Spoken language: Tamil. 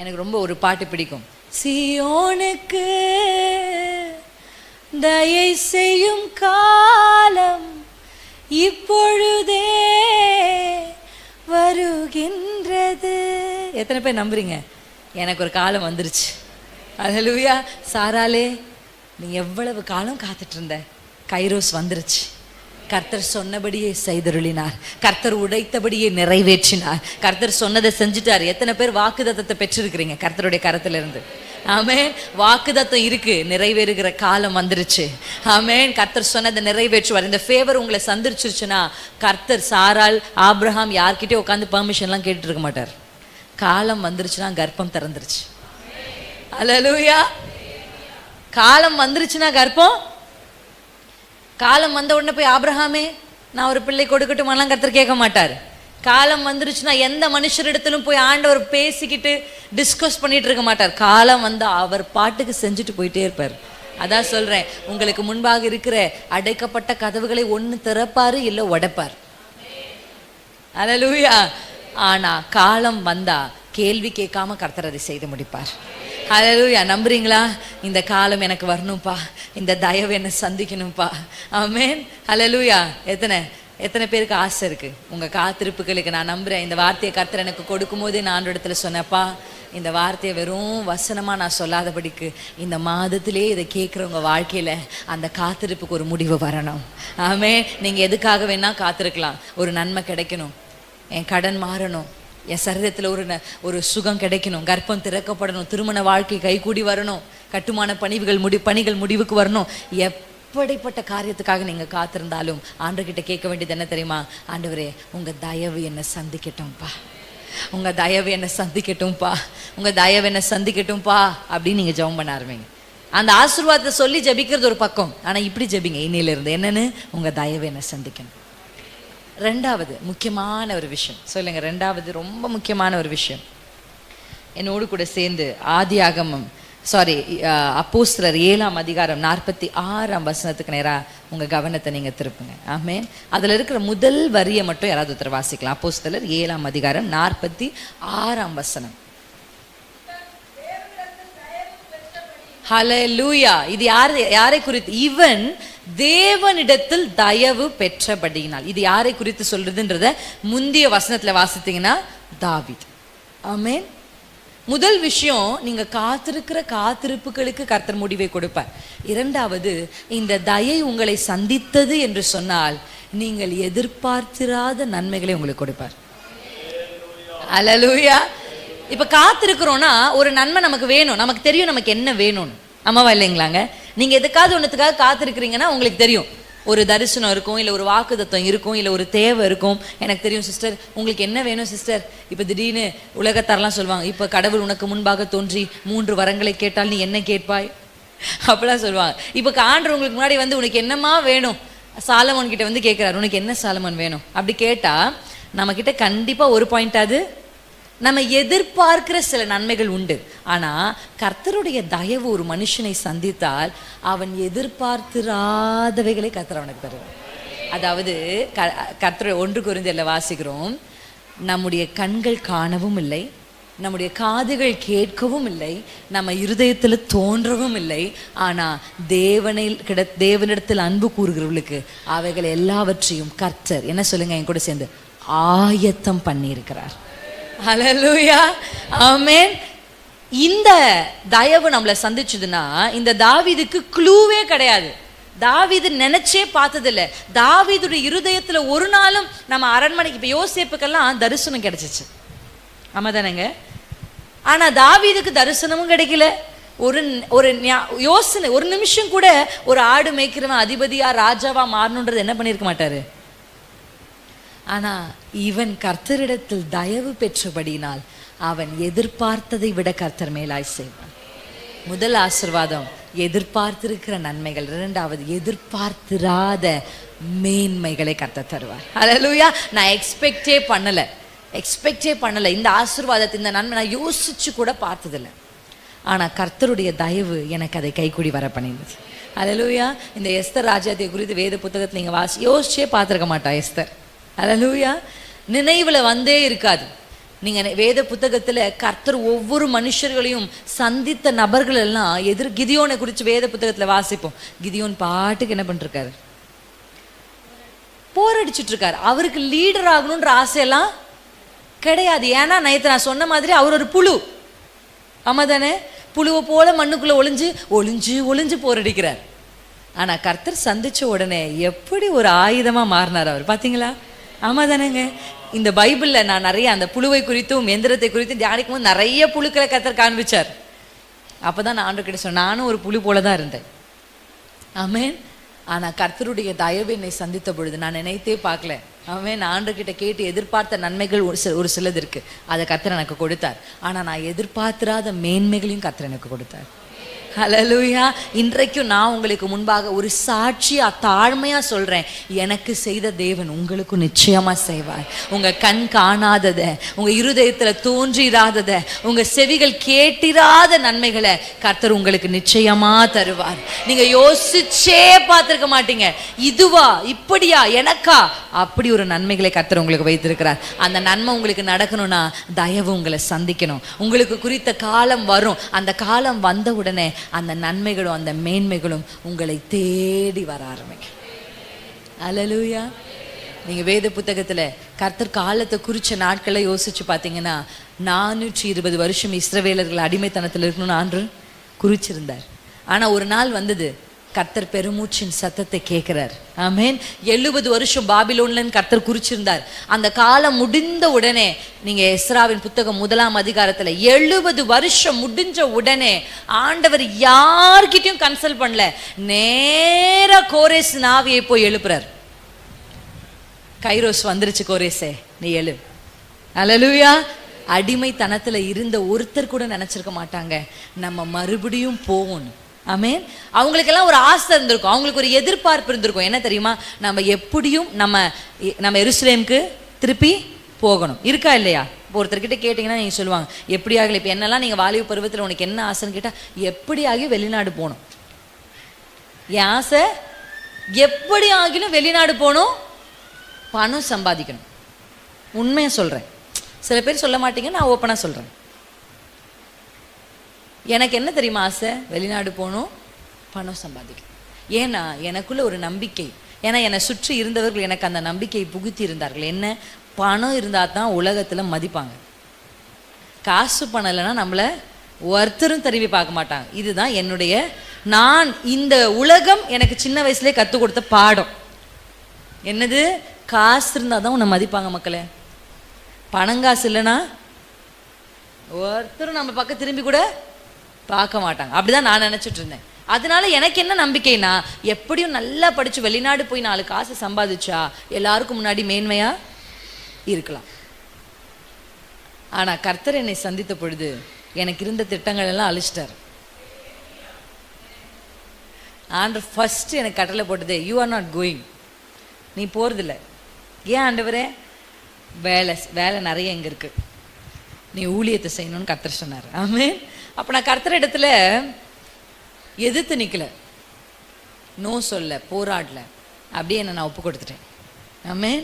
எனக்கு ரொம்ப ஒரு பாட்டு பிடிக்கும். சீயோனுக்கு தயை செய்யும் காலம் இப்பொழுதே வருகின்றது. எத்தனை பேர் நம்புறீங்க? எனக்கு ஒரு காலம் வந்துருச்சு. அல்லேலூயா. சாராலே, நீ எவ்வளவு காலம் காத்துட்டு இருந்த? கைரோஸ் வந்துருச்சு. கர்த்தர் சொன்னபடியே செய்தருளினார். கர்த்தர் உடைத்தபடியே நிறைவேற்றினார். கர்த்தர் சொன்னதை செஞ்சுட்டார். எத்தனை பேர் வாக்குத்தத்தத்தை பெற்றிருக்கிறீங்க கர்த்தருடைய கரத்திலிருந்து? ஆமென். வாக்குத்தத்தம் இருக்கு, நிறைவேறுகிற காலம் வந்துருச்சு. ஆமென். கர்த்தர் சொன்னதை நிறைவேற்றுவார். இந்த ஃபேவர் உங்களை சந்திச்சிருச்சுன்னா கர்த்தர் சாரால் ஆபிரகாம் யார்கிட்டயும் உட்காந்து பெர்மிஷன்லாம் கேட்டுட்டு இருக்க மாட்டார். காலம் வந்துருச்சுன்னா கர்ப்பம் திறந்துருச்சு. அல்லேலூயா. காலம் வந்துருச்சுன்னா கர்ப்பம். காலம் வந்த உடனே போய் ஆபிரகாமே நான் ஒரு பிள்ளை கொடுக்கட்டுமாலாம் கர்த்தர் கேட்க மாட்டார். காலம் வந்துருச்சுன்னா எந்த மனுஷரிடத்திலும் போய் ஆண்டவர் பேசிக்கிட்டு டிஸ்கஸ் பண்ணிட்டு இருக்க மாட்டார். காலம் வந்தா அவர் பாட்டுக்கு செஞ்சுட்டு போயிட்டே இருப்பார். அதான் சொல்றேன், உங்களுக்கு முன்பாக இருக்கிற அடைக்கப்பட்ட கதவுகளை ஒன்று திறப்பாரு இல்லை உடைப்பார். அல்லேலூயா. ஆனா காலம் வந்தா கேள்வி கேட்காம கர்த்தர் அதை செய்து முடிப்பார். அல்லேலூயா. நம்புறீங்களா? இந்த காலம் எனக்கு வரணும்ப்பா, இந்த தயவு என்னை சந்திக்கணும்ப்பா. ஆமென். அல்லேலூயா. எத்தனை பேருக்கு ஆசை இருக்கு உங்க காத்திருப்புகளுக்கு? நான் நம்புறேன் இந்த வார்த்தையை கர்த்தர் எனக்கு கொடுக்கும் போதே நான் இடத்துல சொன்னப்பா, இந்த வார்த்தையை வெறும் வசனமா நான் சொல்லாதபடிக்கு இந்த மாதத்திலே இதை கேட்குறவங்க வாழ்க்கையில அந்த காத்திருப்புக்கு ஒரு முடிவு வரணும். ஆமென். நீங்க எதுக்காக வேணா காத்திருக்கலாம். ஒரு நன்மை கிடைக்கணும், என் கடன் மாறணும், என் சரீரத்தில் ஒரு சுகம் கிடைக்கணும், கர்ப்பம் திறக்கப்படணும், திருமண வாழ்க்கை கைகூடி வரணும், கட்டுமான பணிகள் முடிவுக்கு வரணும். எப்படிப்பட்ட காரியத்துக்காக நீங்க காத்திருந்தாலும் ஆண்டவர்கிட்ட கேட்க வேண்டியது என்ன தெரியுமா? ஆண்டவரே, உங்க தயவு என்னை சந்திக்கட்டும்பா, உங்க தயவு என்னை சந்திக்கட்டும்பா, உங்க தயவு என்னை சந்திக்கட்டும்பா அப்படின்னு நீங்க ஜெபம் பண்ண ஆரம்பிங்க. அந்த ஆசீர்வாதத்தை சொல்லி ஜெபிக்கிறது ஒரு பக்கம், ஆனா இப்படி ஜெபிங்க இன்னையில இருந்து, என்னன்னு? உங்க தயவு என்னை சந்திக்கணும். ரெண்டாவது முக்கியமான ஒரு விஷயம் சொல்லுங்க. ரெண்டாவது ரொம்ப முக்கியமான ஒரு விஷயம், என்னோடு கூட சேர்ந்து ஆதியாகமம் அப்போஸ்தலர் 7ஆம் அதிகாரம் 46ஆம் வசனத்துக்கு நேரா உங்க கவனத்தை நீங்க திருப்புங்க. ஆமென். அதுல இருக்கிற முதல் வரியை மட்டும் யாராவது ஒருத்தர் வாசிக்கலாம். அப்போஸ்தலர் 7ஆம் அதிகாரம் 46ஆம் வசனம். ஹல்லேலூயா. இது யாரை குறித்து? இவன் தேவனிடத்தில் தயவு பெற்றபடியினால். இது யாரை குறித்து சொல்றதுன்றத முந்திய வசனத்துல வாசித்தீங்கன்னா தாவீது. ஆமென். முதல் விஷயம், நீங்க காத்திருக்கிற காத்திருப்புகளுக்கு கர்த்தர் முடிவை கொடுப்பார். இரண்டாவது, இந்த தயை உங்களை சந்தித்தது என்று சொன்னால் நீங்கள் எதிர்பார்த்திராத நன்மைகளை உங்களுக்கு கொடுப்பார். அல்லேலூயா. இப்ப காத்திருக்கிறோம்னா ஒரு நன்மை நமக்கு வேணும், நமக்கு தெரியும் நமக்கு என்ன வேணும்னு. ஆமாவா இல்லைங்களாங்க? நீங்க எதுக்காவது ஒன்றுத்துக்காக காத்திருக்கிறீங்கன்னா உங்களுக்கு தெரியும், ஒரு தரிசனம் இருக்கும், இல்லை ஒரு வாக்குத்தத்தம் இருக்கும், இல்லை ஒரு தேவை இருக்கும். எனக்கு தெரியும் சிஸ்டர், உங்களுக்கு என்ன வேணும் சிஸ்டர்? இப்போ திடீர்னு உலகத்தாரெல்லாம் சொல்லுவாங்க, இப்போ கடவுள் உனக்கு முன்பாக தோன்றி 3 வரங்களை கேட்டால் நீ என்ன கேட்பாய் அப்படிலாம் சொல்லுவாங்க. இப்போ ஆண்டவர் உங்களுக்கு முன்னாடி வந்து உனக்கு என்னமா வேணும், சாலமோன் கிட்ட வந்து கேட்குறாரு, உனக்கு என்ன சாலமோன் வேணும் அப்படி கேட்டா நம்ம கிட்ட கண்டிப்பா ஒரு பாயிண்ட், அது நம்ம எதிர்பார்க்கிற சில நன்மைகள் உண்டு. ஆனா கர்த்தருடைய தயவு ஒரு மனுஷனை சந்தித்தால் அவன் எதிர்பார்த்திராதவைகளை கர்த்தர் அவனுக்கு தருவார். அதாவது கர்த்தர் 1 கொரிந்தியர்ல வாசிக்கிறோம், நம்முடைய கண்கள் காணவும் இல்லை, நம்முடைய காதுகள் கேட்கவும் இல்லை, நம்ம இருதயத்தில் தோன்றவும் இல்லை. ஆனா தேவனிடத்தில் அன்பு கூறுகிறவர்களுக்கு அவைகள் எல்லாவற்றையும் கர்த்தர் என்ன சொல்லுங்க என் கூட சேர்ந்து ஆயத்தம் பண்ணி இருக்கிறார். ஹல்லேலூயா. ஆமென். இந்த தயவு நம்மளை சந்திச்சதுன்னா இந்த தாவீதுக்கு க்ளூவே கிடையாது. தாவீது நினைச்சே பார்த்ததில்லை. தாவீதுடைய இருதயத்துல ஒரு நாளும் நம்ம அரண்மனைக்கு இப்ப யோசேப்புக்கெல்லாம் தரிசனம் கிடைச்சிச்சு, ஆமா தானேங்க? ஆனா தாவீதுக்கு தரிசனமும் கிடைக்கல, ஒரு யோசனை, ஒரு நிமிஷம் கூட ஒரு ஆடு மேய்க்கிறவன் அதிபதியா ராஜாவா மாறணுன்றது என்ன பண்ணிருக்க மாட்டாரு. ஆனா இவன் கர்த்தரிடத்தில் தயவு பெற்றபடினால் அவன் எதிர்பார்த்ததை விட கர்த்தர் மேலாய் செய்வான். முதல் ஆசீர்வாதம் எதிர்பார்த்திருக்கிற நன்மைகள், இரண்டாவது எதிர்பார்த்திராத மேன்மைகளை கர்த்தர் தருவார். ஹல்லேலூயா. நான் எக்ஸ்பெக்டே பண்ணல இந்த ஆசீர்வாதத்தை, இந்த நன்மை நான் யோசிச்சு கூட பார்த்ததில்லை. ஆனா கர்த்தருடைய தயவு எனக்கு அதை கைக்கூடி வர பண்ணிருந்தது. ஹல்லேலூயா. இந்த எஸ்தர் ராஜாத்தியை குறித்து வேத புத்தகத்தில் நீங்க யோசிச்சே பார்த்துருக்க மாட்டா எஸ்தர். ஹல்லேலூயா. நினைவுல வந்தே இருக்காது. நீங்க வேத புத்தகத்துல கர்த்தர் ஒவ்வொரு மனுஷர்களையும் சந்தித்த நபர்கள் எல்லாம் கிதியோனை குறித்து வேத புத்தகத்துல வாசிப்போம். கிதியோன் பாட்டுக்கு என்ன பண்ணிருக்காரு? போரடிச்சுட்டு இருக்காரு. அவருக்கு லீடர் ஆகணும்ன்ற ஆசையெல்லாம் கிடையாது. ஏன்னா நேற்று நான் சொன்ன மாதிரி அவர் ஒரு புழு. ஆமா தானே? புழுவை போல மண்ணுக்குள்ள ஒளிஞ்சு ஒளிஞ்சு ஒளிஞ்சு போரடிக்கிறார். ஆனா கர்த்தர் சந்திச்ச உடனே எப்படி ஒரு ஆயுதமா மாறினார் அவர், பாத்தீங்களா? ஆமா தானேங்க? இந்த பைபிள்ல நான் நிறைய அந்த புழுவை குறித்தும் எந்திரத்தை குறித்தும் தியானிக்கும் போது நிறைய புழுக்களை கர்த்தர் காண்பிச்சார். அப்பதான் நான் ஆண்டவர்கிட்ட சொன்னேன், நானும் ஒரு புழு போலதான் இருந்தேன். ஆமென். ஆனா கர்த்தருடைய தயவு என்னை சந்தித்த பொழுது நான் நினைத்தே பார்க்கல. ஆமென். ஆண்டவர்கிட்ட கேட்டு எதிர்பார்த்த நன்மைகள் ஒரு சிலது இருக்கு, அதை கர்த்தர் எனக்கு கொடுத்தார். ஆனா நான் எதிர்பார்த்திராத மேன்மைகளையும் கர்த்தர் எனக்கு கொடுத்தார். ஹல்லேலூயா. இன்றைக்கும் நான் உங்களுக்கு முன்பாக ஒரு சாட்சியா தாழ்மையா சொல்றேன், எனக்கு செய்த தேவன் உங்களுக்கு நிச்சயமா செய்வார். உங்க கண் காணாதத, உங்க இருதயத்துல தோன்றிராதத, உங்க செவிகள் கேட்டிராத நன்மைகளை கர்த்தர் உங்களுக்கு நிச்சயமா தருவார். நீங்க யோசிச்சே பார்த்திருக்க மாட்டீங்க, இதுவா, இப்படியா, எனக்கா, அப்படி ஒரு நன்மைகளை கர்த்தர் உங்களுக்கு வைத்திருக்கிறார். அந்த நன்மை உங்களுக்கு நடக்கணும்னா தயவு உங்களை சந்திக்கணும். உங்களுக்கு குறித்த காலம் வரும். அந்த காலம் வந்த உடனே அந்த நன்மைகளும் அந்த மேன்மைகளும் உங்களை தேடி வர ஆரம்பிக்கும். அல்லேலூயா. நீங்க வேத புத்தகத்துல கர்த்தர் காலத்தை குறிச்ச நாட்களை யோசிச்சு பார்த்தீங்கன்னா 420 வருஷம் இஸ்ரவேலர்கள் அடிமைத்தனத்தில் இருக்கணும்னு ஆண்டு குறிச்சிருந்தார். ஆனா ஒரு நாள் வந்தது, கர்த்தர் பெருமூச்சின் சத்தத்தை கேட்கிறார். ஆமென். 70 வருஷம் பாபிலோன்ல கர்த்தர் குறிச்சிருந்தார். அந்த காலம் முடிந்த உடனே, நீங்க எஸ்ராவின் புத்தகம் 1ஆம் அதிகாரத்துல 70 வருஷம் முடிஞ்ச உடனே ஆண்டவர் யார்கிட்டயும் கன்சல்ட் பண்ணல, நேரா கோரேஸ் நாவியை போய் எழுப்புறார். கைரோஸ் வந்துருச்சு, கோரேஸே நீ எழு. அல்லேலூயா. அடிமைத்தனத்துல இருந்த ஒருத்தர் கூட நினைச்சிருக்க மாட்டாங்க நம்ம மறுபடியும் போகணும். ஆமென். அவங்களுக்கெல்லாம் ஒரு ஆசை இருந்திருக்கும், அவங்களுக்கு ஒரு எதிர்பார்ப்பு இருந்திருக்கும். என்ன தெரியுமா? நம்ம எப்படியும் நம்ம எருசலேமுக்கு திருப்பி போகணும். இருக்கா இல்லையா? ஒருத்தர்கிட்ட கேட்டிங்கன்னா நீங்கள் சொல்லுவாங்க, எப்படி ஆகல, இப்போ என்னெல்லாம் நீங்கள் வாலிப பருவத்தில் உனக்கு என்ன ஆசைன்னு கேட்டால், எப்படி ஆகி வெளிநாடு போகணும். என் ஆசை எப்படி ஆகிலும் வெளிநாடு போகணும், பணம் சம்பாதிக்கணும். உண்மையாக சொல்கிறேன். சில பேர் சொல்ல மாட்டீங்க, நான் ஓப்பனாக சொல்கிறேன். எனக்கு என்ன தெரியுமா ஆசை? வெளிநாடு போகணும், பணம் சம்பாதிக்கணும். ஏன்னா எனக்குள்ள ஒரு நம்பிக்கை, ஏன்னா என்னை சுற்றி இருந்தவர்கள் எனக்கு அந்த நம்பிக்கையை புகுத்தி இருந்தார்கள். என்ன? பணம் இருந்தால் தான் உலகத்தில் மதிப்பாங்க. காசு பணம் இல்லைன்னா நம்மளை ஒருத்தரும் திரும்பி பார்க்க மாட்டாங்க. இதுதான் நான் இந்த உலகம் எனக்கு சின்ன வயசுலேயே கற்றுக் கொடுத்த பாடம். என்னது? காசு இருந்தால் தான் உன்னை மதிப்பாங்க மக்களே. பணங்காசு இல்லைன்னா ஒருத்தரும் நம்ம பக்கம் திரும்பி கூட பார்க்க மாட்டாங்க. அப்படிதான் நான் நினைச்சிட்டு இருந்தேன். அதனால எனக்கு என்ன நம்பிக்கைனா, எப்படியும் நல்லா படிச்சு வெளிநாடு போய் 4 காசு சம்பாதிச்சா எல்லாருக்கும் முன்னாடி மேன்மையா இருக்கலாம். ஆனா கர்த்தர் என்னை சந்தித்த பொழுது எனக்கு இருந்த திட்டங்கள் எல்லாம் அழிச்சிட்டார். ஆண்டவர் ஃபர்ஸ்ட் எனக்கு கட்டளை போட்டதே, யூ ஆர் நாட் கோயிங், நீ போறதில்லை. ஏன் ஆண்டவரே? வேலை நிறைய எங்க இருக்கு, நீ ஊழியத்தை செய்யணும்னு கர்த்தர் சொன்னார். ஆமென். அப்போ நான் கர்த்தர் இடத்துல எதிர்த்து நிற்கல, நோ சொல்ல, போராடல, அப்படியே என்ன நான் ஒப்பு கொடுத்துட்டேன். ஆமென்.